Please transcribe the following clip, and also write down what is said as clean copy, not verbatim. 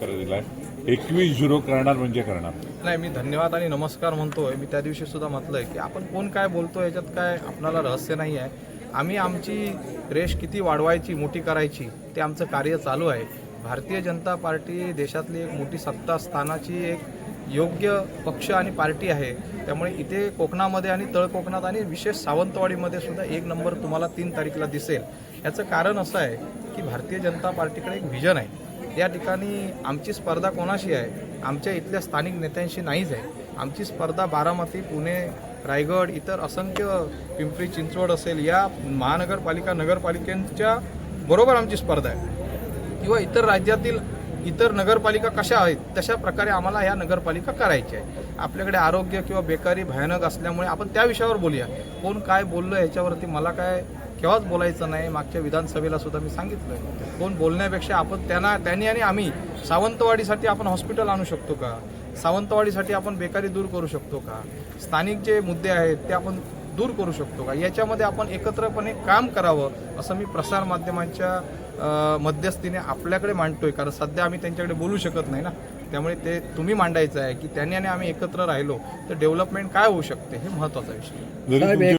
दिलाय 21-0 करणार म्हणजे करणार. नाही, मी धन्यवाद आणि नमस्कार म्हणतोय. मी त्या दिवशी सुद्धा म्हटलंय की आपण कोण काय बोलतो याच्यात काय आपल्याला रहस्य नाही आहे. आम्ही आमची रेष किती वाढवायची, मोठी करायची ते आमचं कार्य चालू आहे. भारतीय जनता पार्टी देशातली एक मोठी सत्ता स्थानाची एक योग्य पक्ष आणि पार्टी आहे. त्यामुळे इथे कोकणामध्ये आणि तळ कोकणात आणि विशेष सावंतवाडीमध्ये सुद्धा एक नंबर तुम्हाला 3 तारीखला दिसेल. याचं कारण असं आहे की भारतीय जनता पार्टीकडे एक व्हिजन आहे. या ठिकाणी आमची स्पर्धा कोणाशी आहे? आमच्या इथल्या स्थानिक नेत्यांशी नाहीच आहे. आमची स्पर्धा बारामती, पुणे, रायगड, इतर असंख्य पिंपरी चिंचवड असेल या महानगरपालिका नगरपालिकांच्या बरोबर आमची स्पर्धा आहे. किंवा इतर राज्यातील इतर नगरपालिका कशा आहेत तशा प्रकारे आम्हाला ह्या नगरपालिका करायच्या आहे. आपल्याकडे आरोग्य किंवा बेकारी भयानक असल्यामुळे आपण त्या विषयावर बोलूया. कोण काय बोललं याच्यावरती मला काय केव्हाच बोलायचं नाही. मागच्या विधानसभेला सुद्धा मी सांगितलं, कोण बोलण्यापेक्षा आपण त्यांनी आणि आम्ही सावंतवाडीसाठी आपण हॉस्पिटल आणू शकतो का? सावंतवाडीसाठी आपण बेकारी दूर करू शकतो का? स्थानिक जे मुद्दे आहेत ते आपण दूर करू शकतो का? याच्यामध्ये आपण एकत्रपणे काम करावं असं मी प्रसारमाध्यमांच्या मध्यस्थीने आपल्याकडे मांडतोय. कारण सध्या आम्ही त्यांच्याकडे बोलू शकत नाही ना. त्यामुळे ते तुम्ही मांडायचं आहे की त्यांनी आणि आम्ही एकत्र राहिलो तर डेव्हलपमेंट काय होऊ शकते हे महत्त्वाचा विषय.